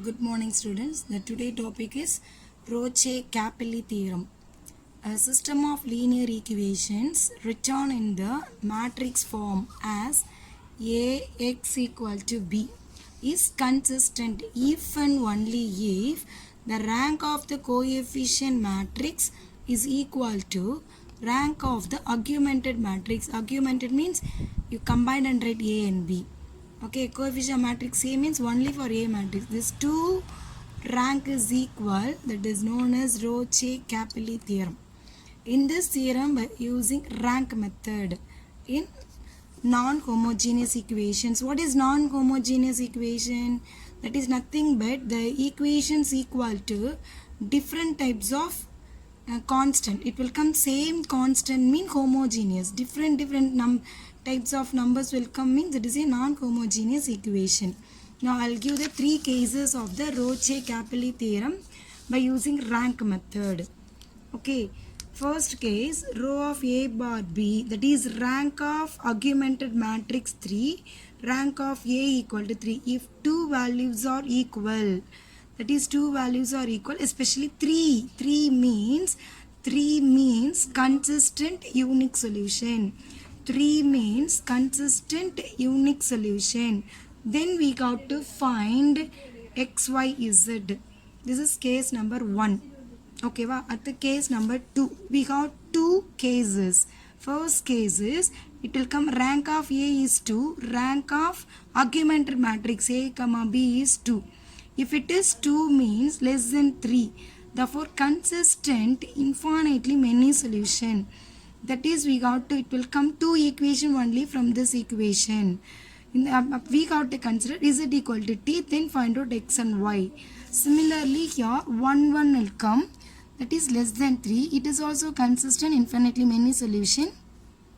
Good morning, students. The today topic is Roche-Capelli theorem. A system of linear equations written in the matrix form as Ax equal to B is consistent if and only if the rank of the coefficient matrix is equal to rank of the augmented matrix. Augmented means you combine and write A and B. Okay, coefficient matrix A means only for A matrix. This two rank is equal, that is known as Roche-Capelli theorem. In this theorem, by using rank method in non-homogeneous equations. What is non-homogeneous equation? That is nothing but the equations equal to different types of constant. It will come same constant mean homogeneous. Different types of numbers will come means it is a non-homogeneous equation. Now I'll give the three cases of the Roche-Capelli theorem by using rank method. Okay, first case, row of A bar B, that is rank of augmented matrix 3, rank of A equal to 3. If two values are equal, that is two values are equal, especially 3. 3 means consistent unique solution. 3 means consistent unique solution. Then we got to find x, y, z. This is case number 1. Okay, at the case number 2, we got two cases. First case is, it will come rank of A is 2, rank of augmented matrix A, B is 2. If it is 2 means less than 3. Therefore, consistent infinitely many solution. That is, we got to, it will come two equation only from this equation. In the, we got to consider z equal to t, then find out x and y. Similarly, here 1 will come, that is less than 3. It is also consistent infinitely many solution.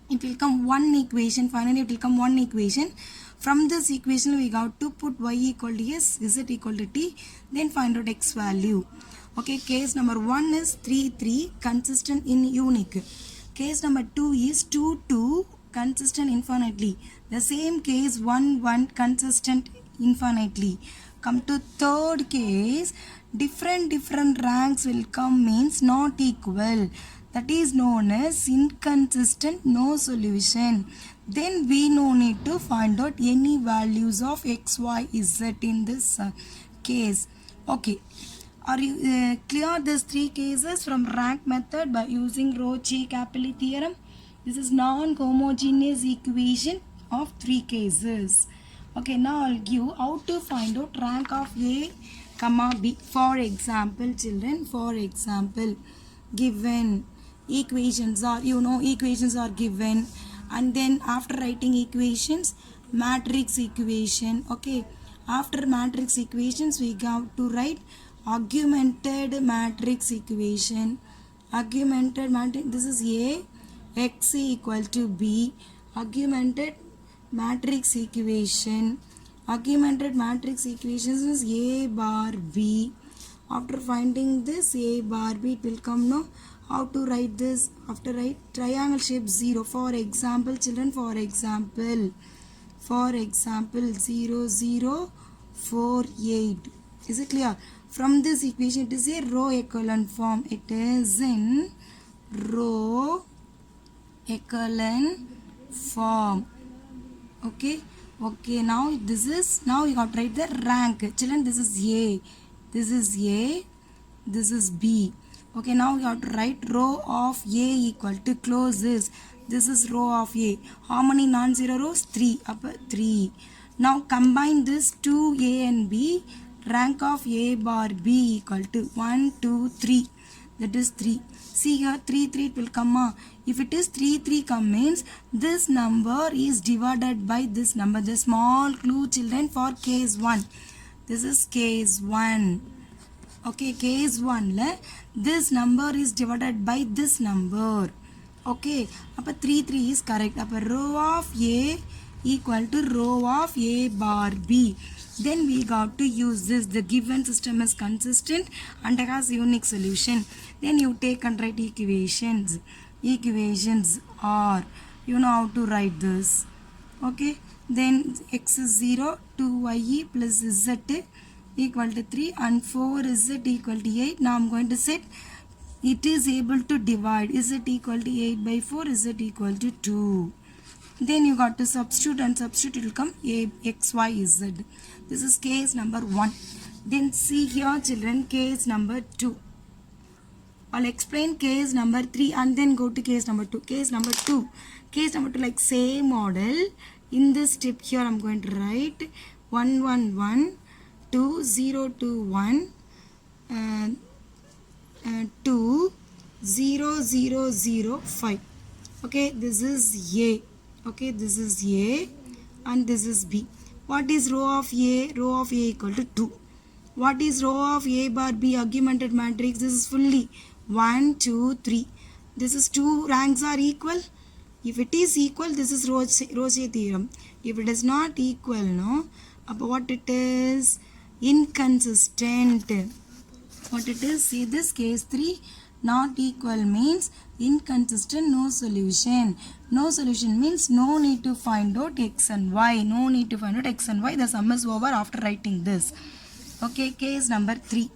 It will come one equation, finally it will come one equation. From this equation we got to put y equal to s, z equal to t, then find out x value. Okay, case number 1 is 3, 3, consistent in unique. Case number 2 is 2, 2, consistent infinitely. The same case 1, 1, consistent infinitely. Come to third case, different ranks will come means not equal. That is known as inconsistent, no solution. Then we no need to find out any values of x, y, z in this case. Okay. Are you clear these three cases from rank method by using Roche-Capelli theorem? This is non-homogeneous equation of three cases. Okay, now I'll give how to find out rank of A, B. For example, children, for example, given equations are, equations are given, and then after writing equations, matrix equation. Okay, after matrix equations, we have to write augmented matrix equation. Augmented matrix, this is A, x equal to B. Augmented matrix equation. Augmented matrix equations is A bar B. After finding this A bar B, it will come now. How to write this? After write triangle shape 0. For example, children, for example 0, 0, 4, 8. Is it clear? From this equation, it is a row echelon form. It is in row echelon form. Okay. Okay. Now this is, now you got to write the rank. Children, this is A. This is A. This is B. Okay. Now you have to write row of A equal to close this. This is row of A. How many non-zero rows? 3. Up 3. Now combine this 2A and B. Rank of A bar B equal to 1, 2, 3. That is 3. See here 3, 3 it will come. If it is 3, 3 come means this number is divided by this number. The small clue, children, for case 1. This is case 1. Okay, case 1 this number is divided by this number. Okay, appa 3, 3 is correct. Appa row of A equal to row of A bar B. Then we got to use this. The given system is consistent and has unique solution. Then you take and write equations. Equations are, you know how to write this. Okay. Then x is 0, 2y plus z equal to 3 and 4 is it equal to 8. Now I'm going to set it is able to divide. Is it equal to 8 by 4? Is it equal to 2? Then you got to substitute and substitute, it will come a x, y, z. This is case number 1. Then see here children, case number 2. I'll explain case number 3 and then go to case number 2. Case number 2 like same model. In this step here I'm going to write 1 1 1 2 0 2 1 2 0 0 0 5. Okay, this is A. Okay, this is A and this is B. What is row of A? Row of A equal to 2. What is row of A bar B? Augmented matrix. This is fully 1 2 3. This is 2 ranks are equal. If it is equal, this is Roche theorem. If it is not equal, no, what it is? Inconsistent. What it is? See this case 3 not equal means inconsistent, no solution. No solution means no need to find out x and y. No need to find out x and y. The sum is over after writing this. Okay, case number 3.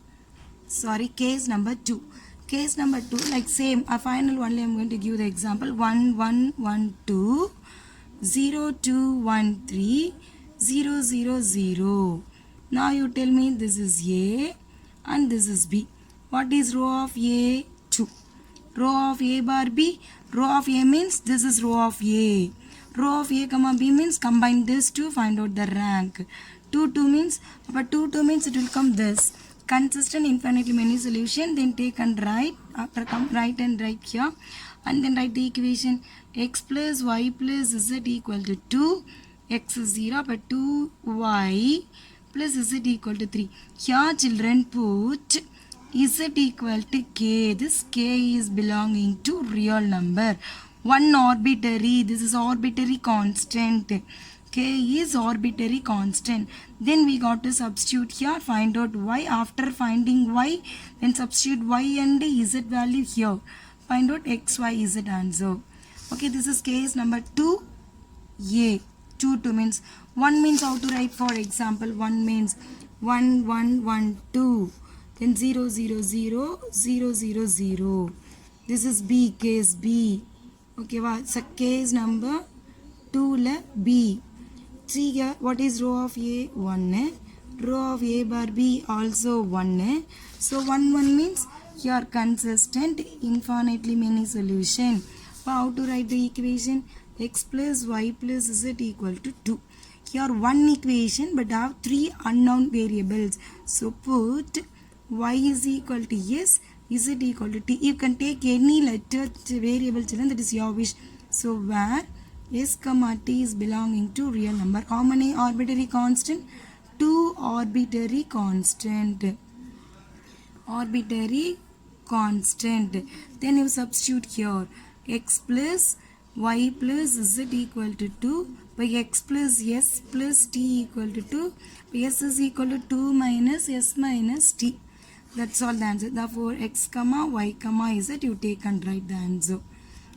Sorry, case number 2. Case number 2 like same. A final only I'm going to give the example 1 1 1 2 0 2 1 3 0 0 0. Now you tell me this is A and this is B. What is row of A? 2. Row of A bar B. Row of A means this is row of A. Row of A comma B means combine this to find out the rank. 2 2 means, but 2 2 means it will come this. Consistent infinitely many solution. Then take and write. After come write and write here. And then write the equation x plus y plus z equal to 2. X is 0 but 2y plus z equal to 3. Here children put z equal to k. This k is belonging to real number. One arbitrary. This is arbitrary constant. K is arbitrary constant. Then we got to substitute here. Find out y. After finding y, then substitute y and z value here. Find out x, y, z answer. Okay, this is case number 2. A. 2 2 means 1 means how to write. For example, 1 means 1 1 1 2. Then 0 0 0 0 0 0. This is B, case B. Okay, so case number 2 la B. See here, what is row of A? 1. Row of A bar B also 1. So 1 1 means here consistent, infinitely many solution. How to write the equation? X plus y plus z equal to 2. Here one equation but have 3 unknown variables. So put y is equal to s, z equal to t. You can take any letter variable children, that is your wish. So where s comma t is belonging to real number. How many arbitrary constant? 2 arbitrary constant. Arbitrary constant. Then you substitute here x plus y plus z equal to 2 by x plus s plus t equal to 2 by s is equal to 2 minus s minus t. That's all the answer. Therefore x comma y comma z you take and write the answer.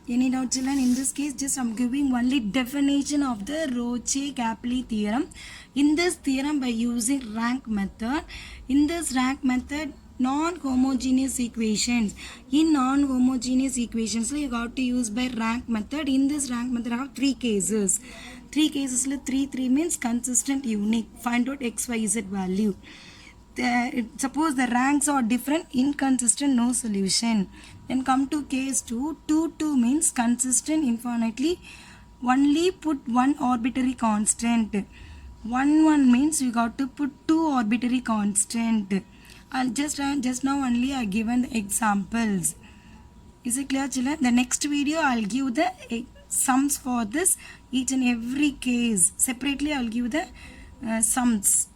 Any doubt children? In this case just I'm giving only definition of the Roche-Capelli theorem. In this theorem by using rank method. In this rank method non-homogeneous equations. In non-homogeneous equations you got to use by rank method. In this rank method I have 3 cases. 3 cases 3 means consistent unique. Find out x, y, z value. Suppose the ranks are different, inconsistent, no solution. Then come to case 2. 2 2 means consistent, infinitely. Only put one arbitrary constant. 1 1 means you got to put 2 arbitrary constant. I'll just now only I given the examples. Is it clear children? The next video I'll give the sums for this each and every case. Separately I'll give the sums.